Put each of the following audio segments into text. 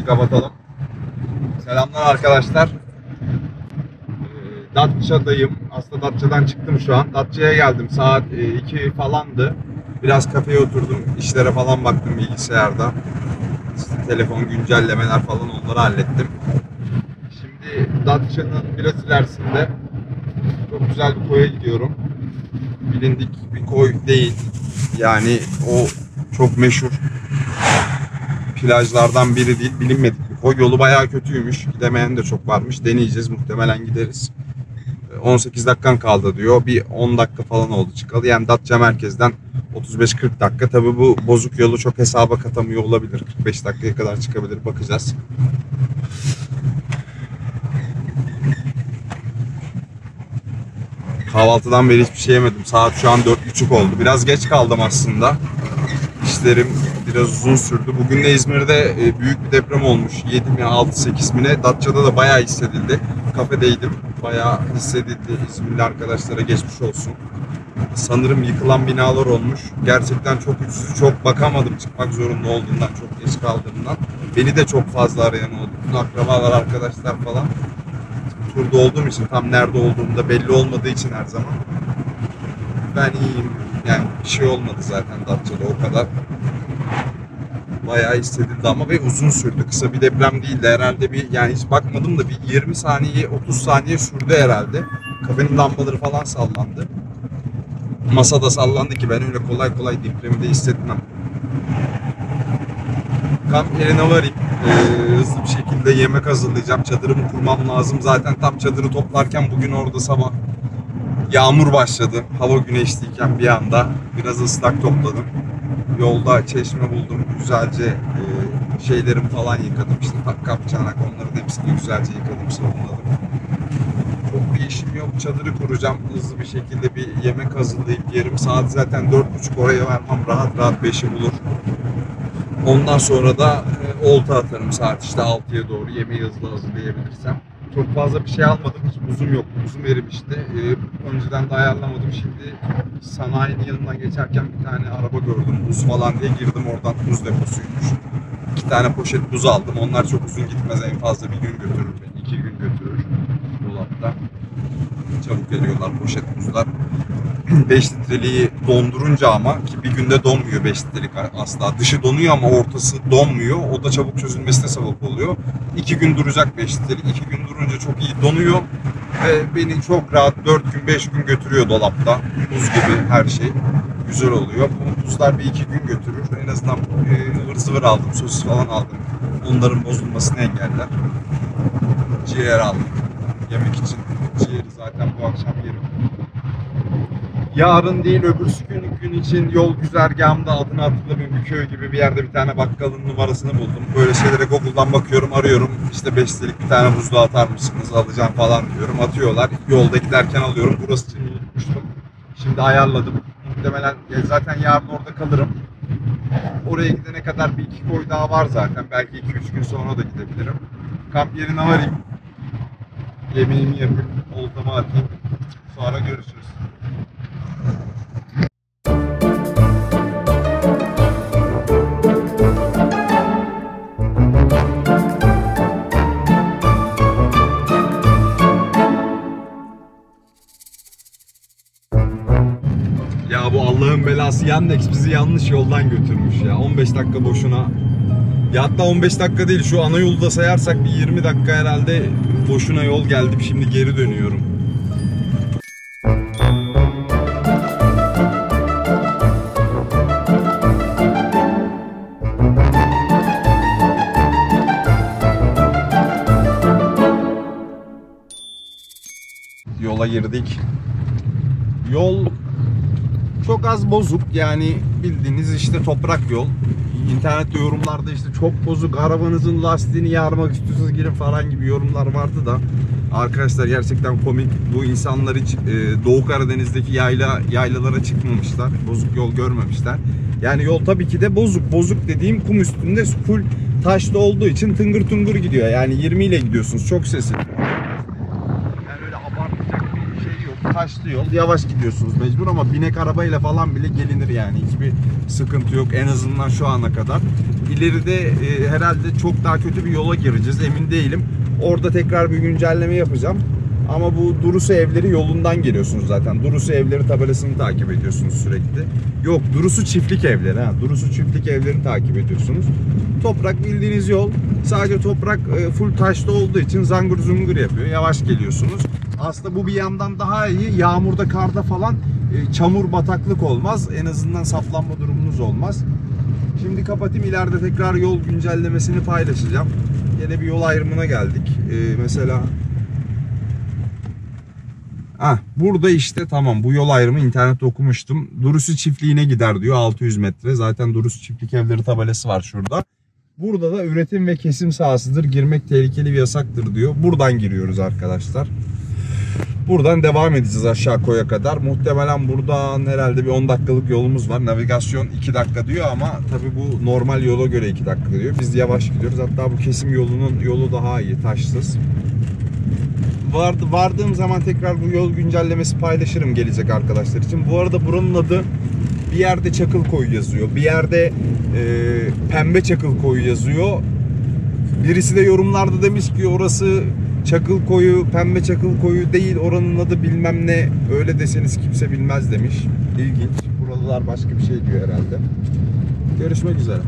kapatalım. Selamlar arkadaşlar. Datça'dayım. Aslında Datça'dan çıktım şu an. Datça'ya geldim. Saat 2 falandı. Biraz kafeye oturdum. İşlere falan baktım bilgisayarda. İşte telefon güncellemeler falan, onları hallettim. Şimdi Datça'nın biraz ilerisinde çok güzel bir koya gidiyorum. Bilindik bir koy değil. Yani o çok meşhur plajlardan biri değil. Bilinmedik bir koy. Yolu bayağı kötüymüş. Gidemeyen de çok varmış. Deneyeceğiz. Muhtemelen gideriz. 18 dakikan kaldı diyor. Bir 10 dakika falan oldu çıkalı. Yani Datça merkezden 35-40 dakika. Tabi bu bozuk yolu çok hesaba katamıyor olabilir. 45 dakikaya kadar çıkabilir. Bakacağız. Kahvaltıdan beri hiçbir şey yemedim. Saat şu an 4.30 oldu. Biraz geç kaldım aslında. İşlerim biraz uzun sürdü. Bugün de İzmir'de büyük bir deprem olmuş. 7 mi 6-8 mi ne? Datça'da da bayağı hissedildi. Kafedeydim. Bayağı hissedildi. İzmirli arkadaşlara geçmiş olsun. Sanırım yıkılan binalar olmuş. Gerçekten çok üstsüz. Çok bakamadım çıkmak zorunda olduğundan. Çok geç kaldığımdan. Beni de çok fazla arayan oldu. Akrabalar, arkadaşlar falan. Turda olduğum için, tam nerede olduğum da belli olmadığı için her zaman. Ben iyiyim. Yani bir şey olmadı zaten Datça'da o kadar. Bayağı hissedildi ama ve uzun sürdü. Kısa bir deprem değildi herhalde. Yani hiç bakmadım da bir 20 saniye 30 saniye sürdü herhalde. Kafenin lambaları falan sallandı. Masada sallandı ki ben öyle kolay kolay depremi de hissetmem. Kamp yerine varayım. Hızlı bir şekilde yemek hazırlayacağım. Çadırımı kurmam lazım. Zaten tam çadırı toplarken bugün orada sabah yağmur başladı. Hava güneşliyken bir anda biraz ıslak topladım. Yolda çeşme buldum. Güzelce şeylerimi falan yıkadım. İşte kap, çanak, onların hepsini güzelce yıkadım, sabunladım. Çok bir işim yok. Çadırı kuracağım. Hızlı bir şekilde bir yemek hazırlayıp yarım saat, zaten 4.30 oraya vermem rahat rahat 5'i bulur. Ondan sonra da olta atarım saat işte 6'ya doğru, yemeği hızlı hazırlayabilirsem. Çok fazla bir şey almadım. Hiç buzum yoktu. Buzum erimişti. Önceden de ayarlamadım. Şimdi sanayinin yanından geçerken bir tane araba gördüm. Buz falan diye girdim, oradan buz deposuymuş. 2 tane poşet buz aldım. Onlar çok uzun gitmez. En fazla bir gün götürür beni. 2 gün götürür dolapta. Çabuk geliyorlar poşet buzlar. 5 litreliği dondurunca ama, ki bir günde donmuyor 5 litrelik asla. Dışı donuyor ama ortası donmuyor. O da çabuk çözülmesine sebep oluyor. 2 gün duracak 5 litrelik. 2 gün durunca çok iyi donuyor. Ve beni çok rahat 4 gün 5 gün götürüyor dolapta. Buz gibi her şey. Güzel oluyor. Bu buzlar bir 2 gün götürür. En azından ıvır zıvır aldım. Sosis falan aldım. Onların bozulmasını engeller. Ciğer aldım. Yemek için. Ciğeri zaten bu akşam yerim. Yarın değil öbürsü gün için yol güzergahımda, adını hatırlamıyorum, bir köy gibi bir yerde bir tane bakkalın numarasını buldum. Böyle şeylere Google'dan bakıyorum, arıyorum. İşte 5 litrelik bir tane buzluğa atar mısınız, alacağım falan diyorum. Atıyorlar. Yolda giderken alıyorum. Burası için unutmuştum. Şimdi ayarladım. Muhtemelen zaten yarın orada kalırım. Oraya gidene kadar bir iki koy daha var zaten. Belki 2-3 gün sonra da gidebilirim. Kamp yerine varayım. Yemeğimi yapayım, oltamı atayım. Sonra görüşürüz. Ya bu Allah'ın belası Yandex bizi yanlış yoldan götürmüş ya. 15 dakika boşuna. Ya hatta 15 dakika değil, şu ana yolu da sayarsak bir 20 dakika herhalde boşuna yol geldim. Şimdi geri dönüyorum. Yola girdik. Yol çok az bozuk, yani bildiğiniz işte toprak yol. İnternette yorumlarda işte çok bozuk, arabanızın lastiğini yarmak istiyorsanız girin falan gibi yorumlar vardı da arkadaşlar gerçekten komik. Bu insanlar hiç Doğu Karadeniz'deki yaylalara çıkmamışlar, bozuk yol görmemişler. Yani yol tabii ki de bozuk. Bozuk dediğim kum üstünde full taşlı olduğu için tıngır tungur gidiyor. Yani 20 ile gidiyorsunuz, çok sesi. Yani öyle abartacak bir şey yok. taşlı yol. Yavaş gidiyorsunuz mecbur ama binek arabayla falan bile gelinir yani. Hiçbir sıkıntı yok en azından şu ana kadar. İleride herhalde çok daha kötü bir yola gireceğiz, emin değilim. Orada tekrar bir güncelleme yapacağım. Ama bu Durusu Evleri yolundan geliyorsunuz zaten. Durusu Evleri tabelasını takip ediyorsunuz sürekli. Yok, Durusu Çiftlik Evleri. Durusu Çiftlik Evlerini takip ediyorsunuz. Toprak bildiğiniz yol. Sadece toprak full taşlı olduğu için zangır zungur yapıyor. Yavaş geliyorsunuz. Aslında bu bir yandan daha iyi. Yağmurda, karda falan çamur, bataklık olmaz. En azından saplanma durumunuz olmaz. Şimdi kapatayım. İleride tekrar yol güncellemesini paylaşacağım. Yine bir yol ayrımına geldik. Mesela burada işte tamam, bu yol ayrımı internette okumuştum. Durusu Çiftliği'ne gider diyor, 600 metre. Zaten Durusu Çiftlik Evleri tabelası var şurada. Burada da üretim ve kesim sahasıdır. Girmek tehlikeli ve yasaktır diyor. Buradan giriyoruz arkadaşlar. Buradan devam edeceğiz aşağı koya kadar. Muhtemelen buradan herhalde bir 10 dakikalık yolumuz var. Navigasyon 2 dakika diyor ama tabii bu normal yola göre 2 dakika diyor. Biz yavaş gidiyoruz. Hatta bu kesim yolunun yolu daha iyi, taşsız. Vardığım zaman tekrar bu yol güncellemesi paylaşırım gelecek arkadaşlar için. Bu arada buranın adı, bir yerde Çakılkoyu yazıyor, bir yerde Pembe Çakılkoyu yazıyor. Birisi de yorumlarda demiş ki orası Çakılkoyu, Pembe Çakılkoyu değil, oranın adı bilmem ne, öyle deseniz kimse bilmez demiş. İlginç. Buralar başka bir şey diyor herhalde. Görüşmek üzere.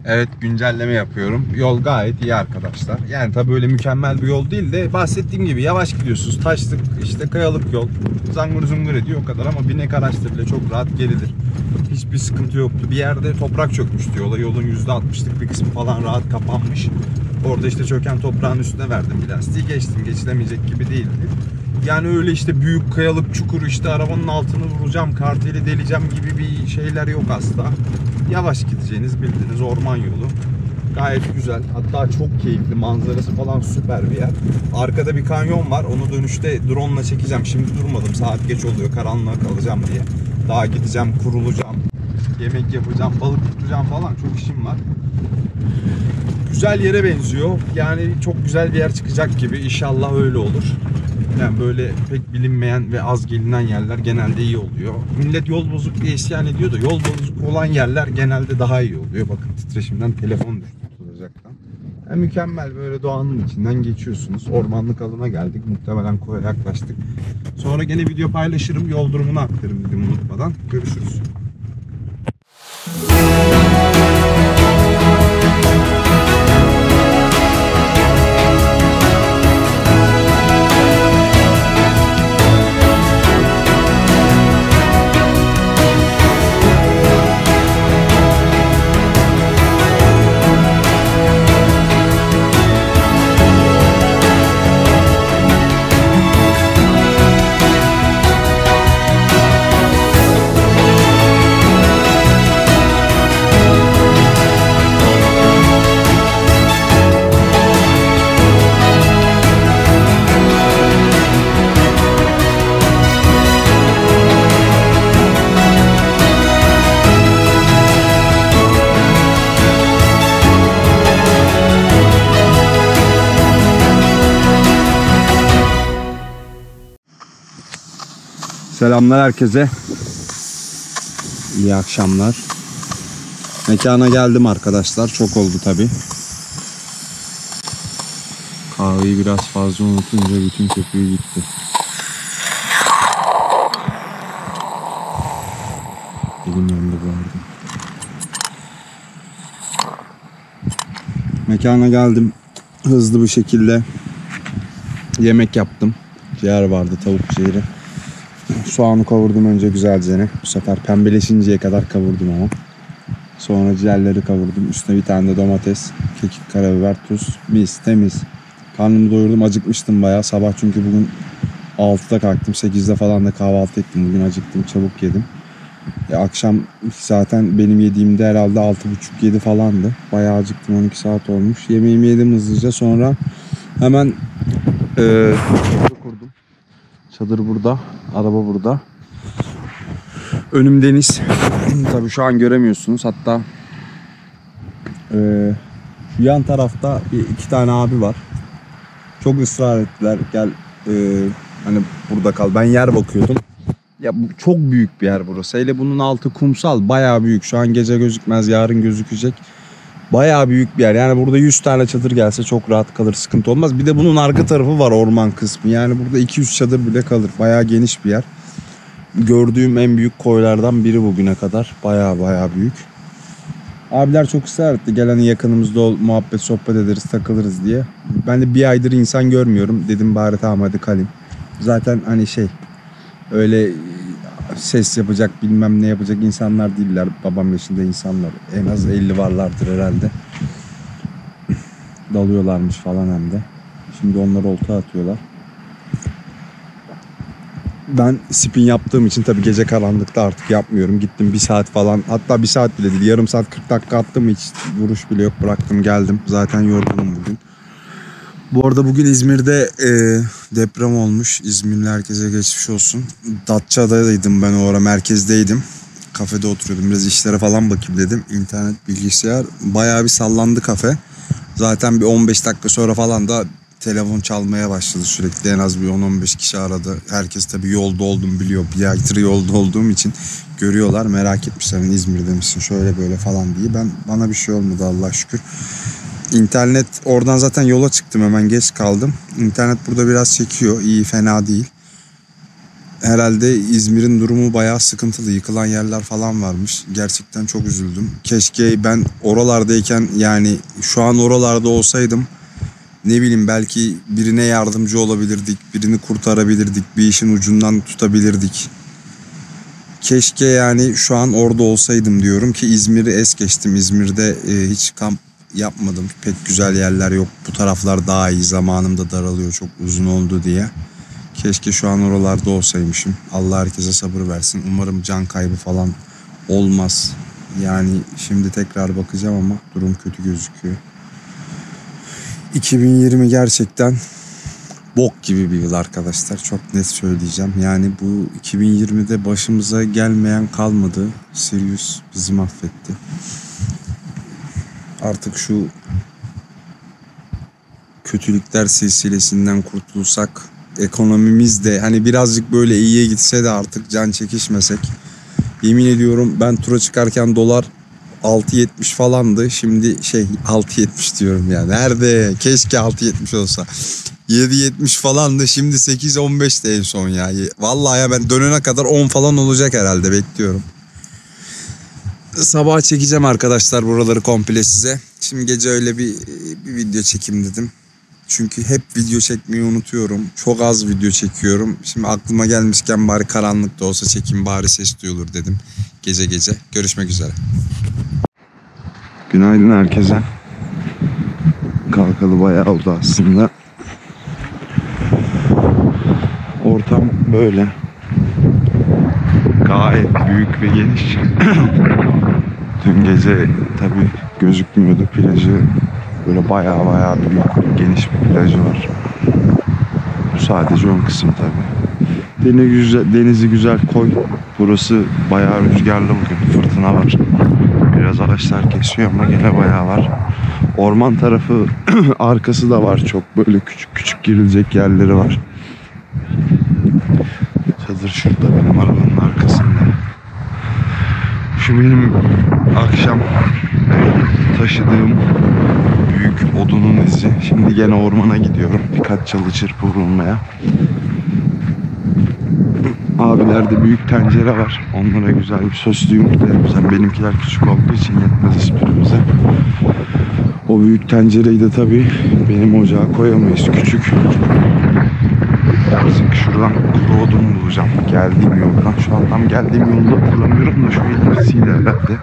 Evet, güncelleme yapıyorum. Yol gayet iyi arkadaşlar. Yani tabii öyle mükemmel bir yol değil de bahsettiğim gibi yavaş gidiyorsunuz. Taşlık, işte kayalık yol. Zangır zungur ediyor o kadar ama binek araçla bile çok rahat gelinir. Hiçbir sıkıntı yoktu. Bir yerde toprak çökmüştü yola. Yolun %60'lık bir kısmı falan rahat kapanmış. Orada işte çöken toprağın üstüne verdim bir lastiği. Geçtim. Geçilemeyecek gibi değildi. Yani öyle işte büyük kayalık çukur, işte arabanın altını vuracağım, karteli deleceğim gibi bir şeyler yok asla. Yavaş gideceğiniz bildiğiniz orman yolu. Gayet güzel. Hatta çok keyifli. Manzarası falan süper bir yer. Arkada bir kanyon var. Onu dönüşte drone ile çekeceğim. Şimdi durmadım. Saat geç oluyor. Karanlığa kalacağım diye. Daha gideceğim, kurulacağım. Yemek yapacağım, balık tutacağım falan. Çok işim var. Güzel yere benziyor. Yani çok güzel bir yer çıkacak gibi. İnşallah öyle olur. Yani böyle pek bilinmeyen ve az gelinen yerler genelde iyi oluyor. Millet yol bozuk diye isyan ediyor da yol bozuk olan yerler genelde daha iyi oluyor. Bakın titreşimden telefon düştü tutulacaktan. Yani mükemmel, böyle doğanın içinden geçiyorsunuz. Ormanlık alana geldik. Muhtemelen koya yaklaştık. Sonra gene video paylaşırım. Yol durumunu aktarırım dedim unutmadan. Görüşürüz. Selamlar herkese. İyi akşamlar. Mekana geldim arkadaşlar. Çok oldu tabi. Kahveyi biraz fazla unutunca bütün köpüğü gitti. Elim yandı bu arada. Mekana geldim. Hızlı bir şekilde yemek yaptım. Ciğer vardı, tavuk ciğeri. Soğanı kavurdum önce güzelce. Bu sefer pembeleşinceye kadar kavurdum ama. Sonra ciğerleri kavurdum. Üstüne bir tane de domates, kekik, karabiber, tuz. Mis, temiz. Karnımı doyurdum. Acıkmıştım bayağı. Sabah çünkü bugün 6'da kalktım. 8'de falan da kahvaltı ettim. Bugün acıktım. Çabuk yedim. Akşam zaten benim yediğimde herhalde 6.30-7 falandı. Bayağı acıktım. 12 saat olmuş. Yemeğimi yedim hızlıca. Sonra hemen çadır kurdum. Çadır burada. Araba burada. Önüm deniz. Tabii şu an göremiyorsunuz. Hatta yan tarafta iki tane abi var. Çok ısrar ettiler. Gel Hani burada kal. Ben yer bakıyordum. Ya bu çok büyük bir yer burası. Hele bunun altı kumsal. Bayağı büyük. Şu an gece gözükmez. Yarın gözükecek. Bayağı büyük bir yer. Yani burada 100 tane çadır gelse çok rahat kalır. Sıkıntı olmaz. Bir de bunun arka tarafı var, orman kısmı. Yani burada 200 çadır bile kalır. Bayağı geniş bir yer. Gördüğüm en büyük koylardan biri bugüne kadar. Bayağı büyük. Abiler çok ısrar etti. Gel hani yakınımızda ol, muhabbet sohbet ederiz, takılırız diye. Ben de bir aydır insan görmüyorum. Dedim bari tamam hadi kalayım. Zaten hani öyle ses yapacak bilmem ne yapacak insanlar değiller. Babam yaşında insanlar. En az 50 varlardır herhalde. Dalıyorlarmış falan hem de. Şimdi onları olta atıyorlar. Ben spin yaptığım için tabii gece karanlıkta artık yapmıyorum. Gittim 1 saat falan, hatta 1 saat bile değil, yarım saat 40 dakika attım, hiç vuruş bile yok, bıraktım geldim. Zaten yorgunum bugün. Bu arada bugün İzmir'de deprem olmuş. İzmirli herkese geçmiş olsun. Datça'daydım ben, o ara merkezdeydim. Kafede oturuyordum, biraz işlere falan bakayım dedim. İnternet, bilgisayar, bayağı bir sallandı kafe. Zaten bir 15 dakika sonra falan da telefon çalmaya başladı sürekli. En az bir 10-15 kişi aradı. Herkes tabii yolda oldum biliyor. Bir aydır yolda olduğum için görüyorlar. Merak etmişler, hani İzmir'de misin şöyle böyle falan diye. Bana bir şey olmadı Allah'a şükür. İnternet, oradan zaten yola çıktım, hemen geç kaldım. İnternet burada biraz çekiyor. İyi, fena değil. Herhalde İzmir'in durumu bayağı sıkıntılı. Yıkılan yerler falan varmış. Gerçekten çok üzüldüm. Keşke ben oralardayken, yani şu an oralarda olsaydım, ne bileyim, belki birine yardımcı olabilirdik, birini kurtarabilirdik, bir işin ucundan tutabilirdik. Keşke yani şu an orada olsaydım diyorum ki İzmir'i es geçtim. İzmir'de hiç kamp yapmadım. Pek güzel yerler yok. Bu taraflar daha iyi. Zamanım da daralıyor çok uzun oldu diye. Keşke şu an oralarda olsaymışım. Allah herkese sabır versin. Umarım can kaybı falan olmaz. Yani şimdi tekrar bakacağım ama durum kötü gözüküyor. 2020 gerçekten bok gibi bir yıl arkadaşlar. Çok net söyleyeceğim. Yani bu 2020'de başımıza gelmeyen kalmadı. Sirius bizi mahvetti. Artık şu kötülükler silsilesinden kurtulsak, ekonomimiz de hani birazcık böyle iyiye gitse de artık can çekişmesek. Yemin ediyorum ben tura çıkarken dolar 6.70 falandı. Şimdi 6.70 diyorum ya. Nerede? Keşke 6.70 olsa. 7.70 falandı. Şimdi 8.15'ti en son ya. Vallahi ya, ben dönene kadar 10 falan olacak herhalde, bekliyorum. Sabah çekeceğim arkadaşlar buraları komple size. Şimdi gece öyle bir video çekeyim dedim. Çünkü hep video çekmeyi unutuyorum. Çok az video çekiyorum. Şimdi aklıma gelmişken bari karanlıkta olsa çekeyim, bari ses duyulur dedim. Gece gece. Görüşmek üzere. Günaydın herkese. Kalkalı bayağı oldu aslında. Ortam böyle. Gayet büyük ve geniş. Dün gece tabii gözükmüyordu plajı. Böyle bayağı büyük, geniş bir plajı var. Bu sadece ön kısım tabii. Denizi güzel, koy. Burası bayağı rüzgarlı bugün. Fırtına var. Biraz ağaçlar kesiyor ama gene bayağı var. Orman tarafı arkası da var çok. Böyle küçük girilecek yerleri var. Çadır şurada benim arabanın arkasında. Şu benim akşam taşıdığım büyük odunun izi. Şimdi gene ormana gidiyorum. Birkaç çalı çırpı vurulmaya. Abilerde büyük tencere var. Onlara güzel bir soslu yumurta yapacağım. Benimkiler küçük olduğu için yetmez hiçbirimize. O büyük tencereyi de tabii benim ocağa koyamayız. Küçük. Artık şuradan kuru odunu bulacağım. Geldiğim yoldan. Şu an tam geldiğim yolda hatırlamıyorum da şu ilerisiyle herhalde.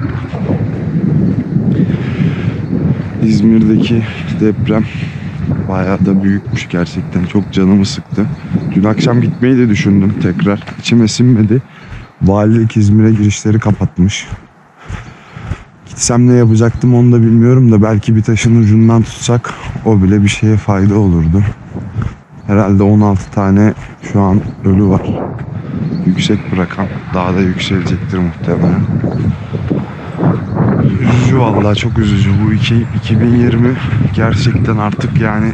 İzmir'deki deprem bayağı da büyükmüş gerçekten. Çok canımı sıktı. Dün akşam gitmeyi de düşündüm tekrar. İçime sinmedi. Valilik İzmir'e girişleri kapatmış. Gitsem ne yapacaktım onu da bilmiyorum da belki bir taşın ucundan tutsak o bile bir şeye fayda olurdu. Herhalde 16 tane şu an ölü var. Yüksek bırakan. Daha da yükselecektir muhtemelen. Üzücü vallahi, çok üzücü. Bu 2020 gerçekten artık yani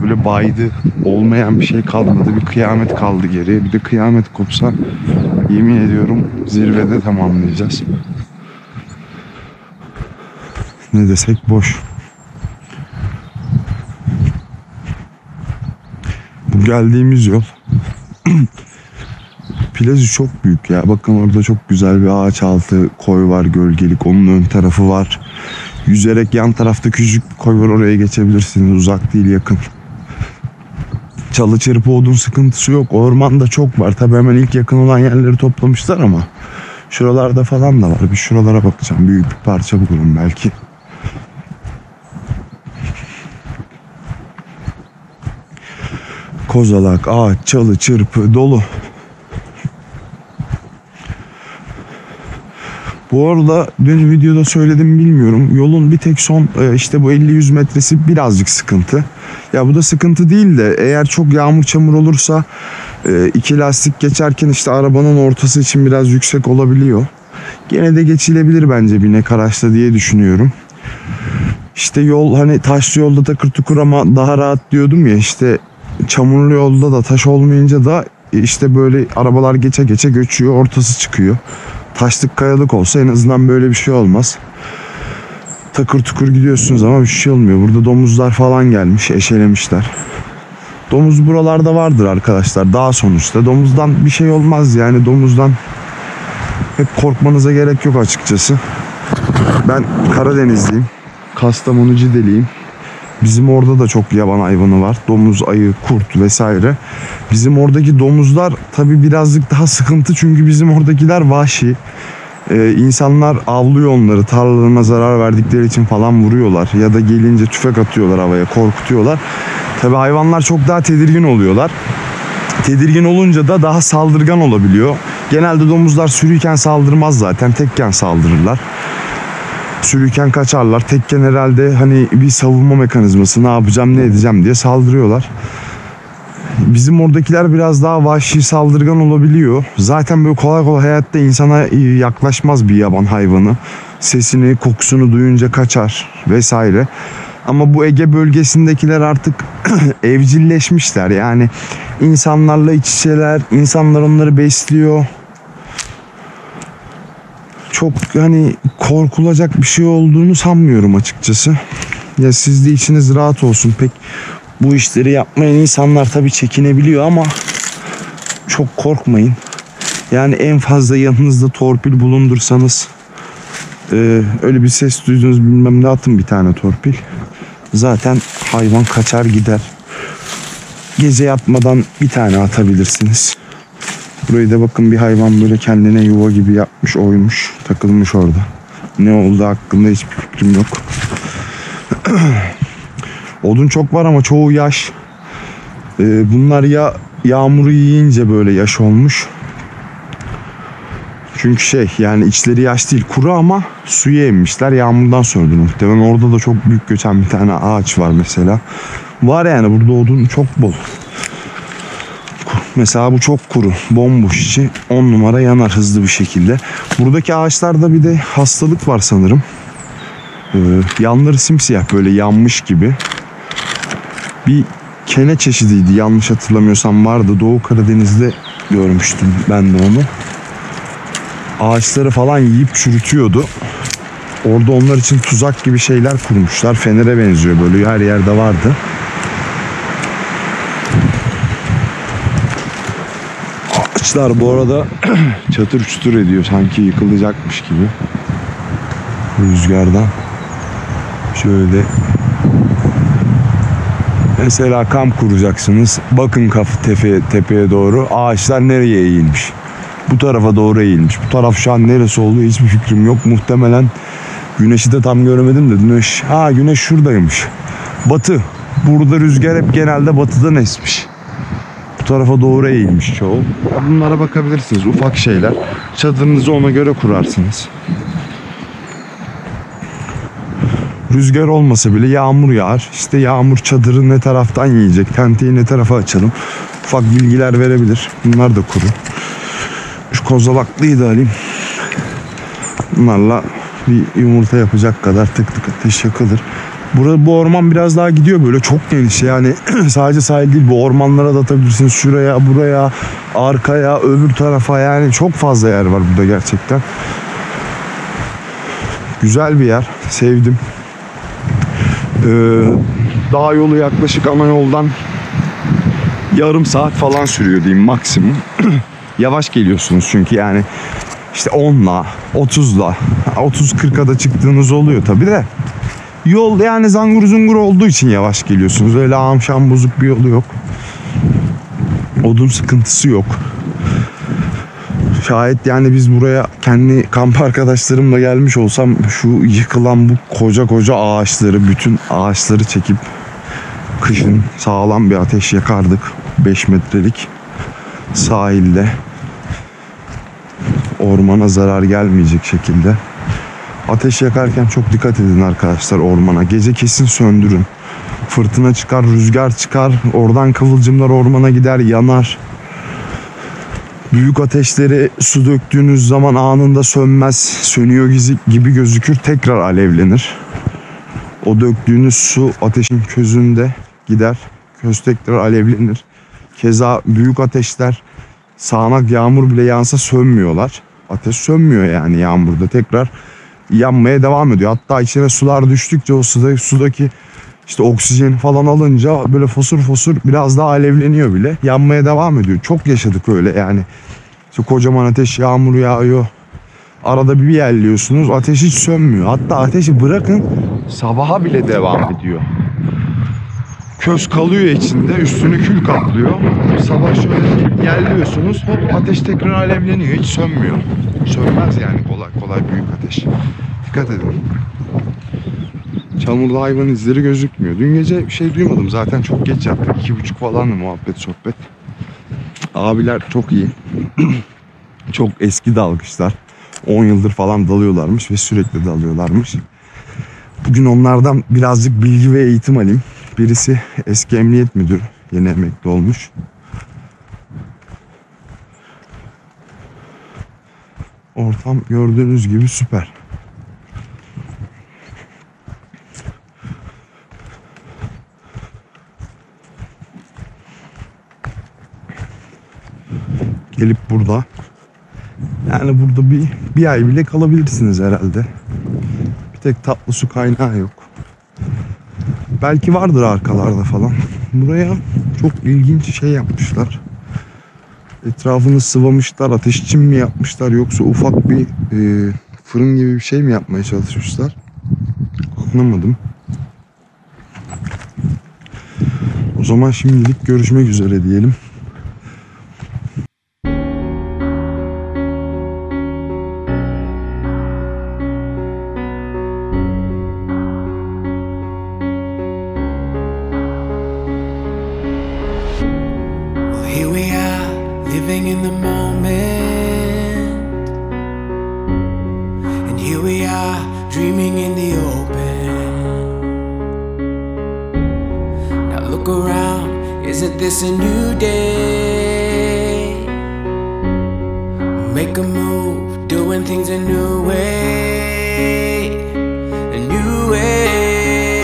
böyle baydı. Olmayan bir şey kalmadı. Bir kıyamet kaldı geriye. Bir de kıyamet kopsa yemin ediyorum zirvede tamamlayacağız. Ne desek boş. Bu geldiğimiz yol plajı çok büyük ya. Bakın orada çok güzel bir ağaç altı koy var, gölgelik. Onun ön tarafı var. Yüzerek yan tarafta küçük bir koy var, oraya geçebilirsiniz. Uzak değil, yakın. Çalı çırpı odun sıkıntısı yok. Ormanda çok var. Tabii hemen ilk yakın olan yerleri toplamışlar ama şuralarda falan da var. Bir şuralara bakacağım. Büyük bir parça bulurum belki. Kozalak, ağaç, çalı çırpı dolu. Bu arada dün videoda söyledim bilmiyorum. Yolun bir tek son işte bu 50-100 metresi birazcık sıkıntı. Ya bu da sıkıntı değil de eğer çok yağmur çamur olursa iki lastik geçerken işte arabanın ortası için biraz yüksek olabiliyor. Gene de geçilebilir bence binek araçla diye düşünüyorum. İşte yol hani taşlı yolda takır tukur ama daha rahat diyordum ya, işte çamurlu yolda da taş olmayınca da işte böyle arabalar geçe geçe göçüyor, ortası çıkıyor. Taşlık kayalık olsa en azından böyle bir şey olmaz. Takır tukur gidiyorsunuz ama bir şey olmuyor. Burada domuzlar falan gelmiş, eşelemişler. Domuz buralarda vardır arkadaşlar. Dağ sonuçta. Domuzdan bir şey olmaz yani. Domuzdan hep korkmanıza gerek yok açıkçası. Ben Karadenizliyim. Kastamonu Cideliyim. Bizim orada da çok yaban hayvanı var. Domuz, ayı, kurt vesaire. Bizim oradaki domuzlar tabii birazcık daha sıkıntı çünkü bizim oradakiler vahşi. İnsanlar avlıyor onları, tarlalarına zarar verdikleri için falan vuruyorlar. Ya da gelince tüfek atıyorlar havaya, korkutuyorlar. Tabii hayvanlar çok daha tedirgin oluyorlar. Tedirgin olunca da daha saldırgan olabiliyor. Genelde domuzlar sürüyken saldırmaz zaten, tekken saldırırlar. Sürüyken kaçarlar. Tekken herhalde hani bir savunma mekanizması, ne yapacağım ne edeceğim diye saldırıyorlar. Bizim oradakiler biraz daha vahşi, saldırgan olabiliyor. Zaten böyle kolay kolay hayatta insana yaklaşmaz bir yaban hayvanı. Sesini, kokusunu duyunca kaçar vesaire. Ama bu Ege bölgesindekiler artık evcilleşmişler. Yani insanlarla iç içeler, insanlar onları besliyor. Çok hani korkulacak bir şey olduğunu sanmıyorum açıkçası. Ya siz de içiniz rahat olsun. Pek bu işleri yapmayan insanlar tabii çekinebiliyor ama çok korkmayın. Yani en fazla yanınızda torpil bulundursanız, öyle bir ses duydunuz bilmem ne, atın bir tane torpil. Zaten hayvan kaçar gider. Gece yatmadan bir tane atabilirsiniz. Burayı da bakın, bir hayvan böyle kendine yuva gibi yapmış, oymuş, takılmış orada. Ne oldu hakkında hiçbir fikrim yok. Odun çok var ama çoğu yaş. Bunlar ya yağmuru yiyince böyle yaş olmuş. Çünkü yani içleri yaş değil, kuru ama suya emmişler. Yağmurdan söndü muhtemelen. Orada da çok büyük göçen bir tane ağaç var mesela. Var yani burada odun çok bol. Mesela bu çok kuru, bomboş içi, 10 numara yanar hızlı bir şekilde. Buradaki ağaçlarda bir de hastalık var sanırım. Yanları simsiyah, böyle yanmış gibi. Bir kene çeşidiydi, yanlış hatırlamıyorsam vardı. Doğu Karadeniz'de görmüştüm ben de onu. Ağaçları falan yiyip çürütüyordu. Orada onlar için tuzak gibi şeyler kurmuşlar. Fenere benziyor, böyle her yerde vardı. Ağaçlar bu arada çatır çutur ediyor, sanki yıkılacakmış gibi rüzgardan. Şöyle mesela kamp kuracaksınız, bakın tepeye doğru, ağaçlar nereye eğilmiş? Bu tarafa doğru eğilmiş. Bu taraf şu an neresi olduğu hiçbir fikrim yok. Muhtemelen güneşi de tam göremedim de güneş şuradaymış. Batı. Burada rüzgar hep genelde batıdan esmiş. Bu tarafa doğru eğilmiş çoğu. Bunlara bakabilirsiniz, ufak şeyler. Çadırınızı ona göre kurarsınız. Rüzgar olmasa bile yağmur yağar. İşte yağmur çadırı ne taraftan yiyecek, tenteyi ne tarafa açalım, ufak bilgiler verebilir. Bunlar da kuru. Şu kozalaklıyı da alayım. Bunlarla bir yumurta yapacak kadar tık tık ateş yakılır. Bu orman biraz daha gidiyor, böyle çok geniş yani. Sadece sahil değil, bu ormanlara da atabilirsiniz, şuraya, buraya, arkaya, öbür tarafa, yani çok fazla yer var burada gerçekten. Güzel bir yer, sevdim. Dağ yolu yaklaşık ana yoldan yarım saat falan sürüyor diyeyim maksimum. Yavaş geliyorsunuz çünkü, yani işte 10'la 30'la 30-40'a da çıktığınız oluyor tabi de. Yol yani zangur zungur olduğu için yavaş geliyorsunuz. Öyle amşam bozuk bir yolu yok. Odun sıkıntısı yok. Şayet yani biz buraya kendi kamp arkadaşlarımla gelmiş olsam, şu yıkılan bu koca koca ağaçları, bütün ağaçları çekip kışın sağlam bir ateş yakardık. 5 metrelik sahilde, ormana zarar gelmeyecek şekilde. Ateş yakarken çok dikkat edin arkadaşlar ormana. Gece kesin söndürün. Fırtına çıkar, rüzgar çıkar. Oradan kıvılcımlar ormana gider, yanar. Büyük ateşleri su döktüğünüz zaman anında sönmez. Sönüyor gibi gözükür, tekrar alevlenir. O döktüğünüz su ateşin közünde gider. Köz tekrar alevlenir. Keza büyük ateşler, sağanak yağmur bile yağsa sönmüyorlar. Ateş sönmüyor yani yağmurda, tekrar yanmaya devam ediyor. Hatta içine sular düştükçe o sudaki işte oksijeni falan alınca böyle fosur fosur biraz daha alevleniyor bile. Yanmaya devam ediyor. Çok yaşadık öyle yani. İşte kocaman ateş, yağmur yağıyor. Arada bir yerliyorsunuz, ateş hiç sönmüyor. Hatta ateşi bırakın, sabaha bile devam ediyor. Köz kalıyor içinde, üstünü kül kaplıyor. Sabah şöyle yerliyorsunuz, hop ateş tekrar alevleniyor, hiç sönmüyor. Sönmez yani kolay kolay büyük ateş. Dikkat edin. Çamurda hayvan izleri gözükmüyor. Dün gece bir şey duymadım, zaten çok geç yaptık. 2:30 falandı muhabbet sohbet. Abiler çok iyi. Çok eski dalgıçlar. 10 yıldır falan dalıyorlarmış ve sürekli dalıyorlarmış. Bugün onlardan birazcık bilgi ve eğitim alayım. Birisi eski emniyet müdürü, yeni emekli olmuş. Ortam gördüğünüz gibi süper. Gelip burada, yani burada bir ay bile kalabilirsiniz herhalde. Bir tek tatlı su kaynağı yok. Belki vardır arkalarda falan. Buraya çok ilginç şey yapmışlar. Etrafını sıvamışlar. Ateş için mi yapmışlar, yoksa ufak bir fırın gibi bir şey mi yapmaya çalışmışlar? Anlamadım. O zaman şimdilik görüşmek üzere diyelim. Living in the moment, and here we are dreaming in the open. Now look around, isn't this a new day? Make a move, doing things a new way, a new way.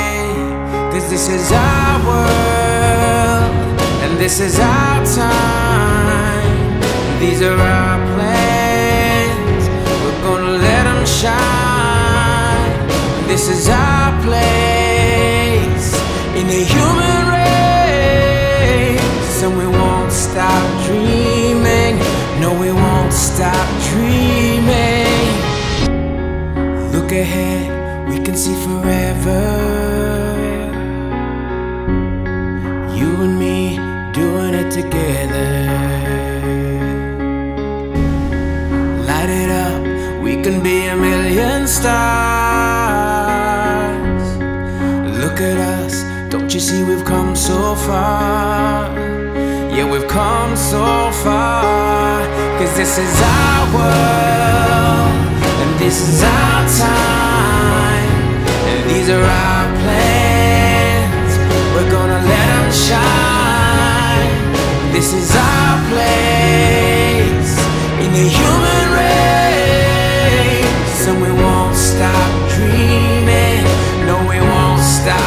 'Cause this is our world, and this is our time. These are our plans, we're gonna let them shine. This is our place in the human race, and we won't stop dreaming. No, we won't stop dreaming. Look ahead, we can see forever. You and me doing it together. Light it up, we can be a million stars. Look at us, don't you see we've come so far? Yeah, we've come so far. 'Cause this is our world, and this is our time, and these are our plans, we're gonna let them shine. This is our place in the human race, and we won't stop dreaming. No, we won't stop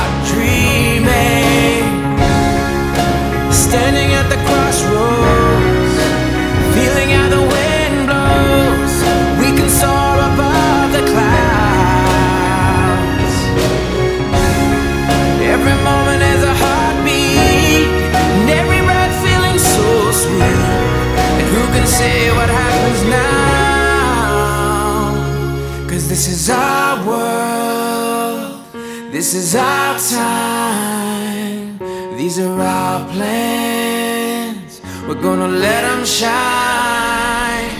'cause this is our world, this is our time, these are our plans, we're gonna let them shine.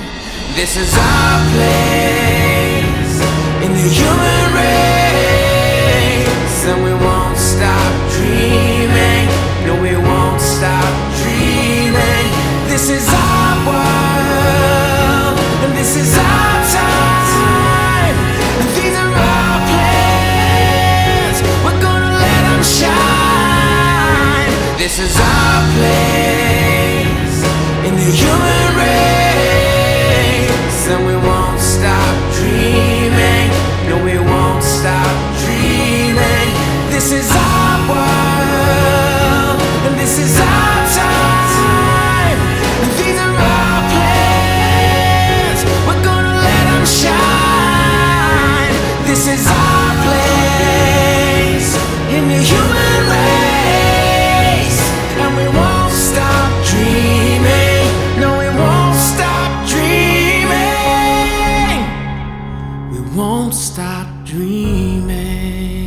This is our place in the human race, and we won't stop dreaming, no we won't stop dreaming. This is our world, and this is our time, and these are our plans, we're gonna let them shine. This is our place in the human race, and we won't stop dreaming, no we won't stop dreaming. This is our world, and this is our time, and these are our plans, we're gonna let them shine. This is our place in the human race, and we won't stop dreaming, no we won't stop dreaming, we won't stop dreaming.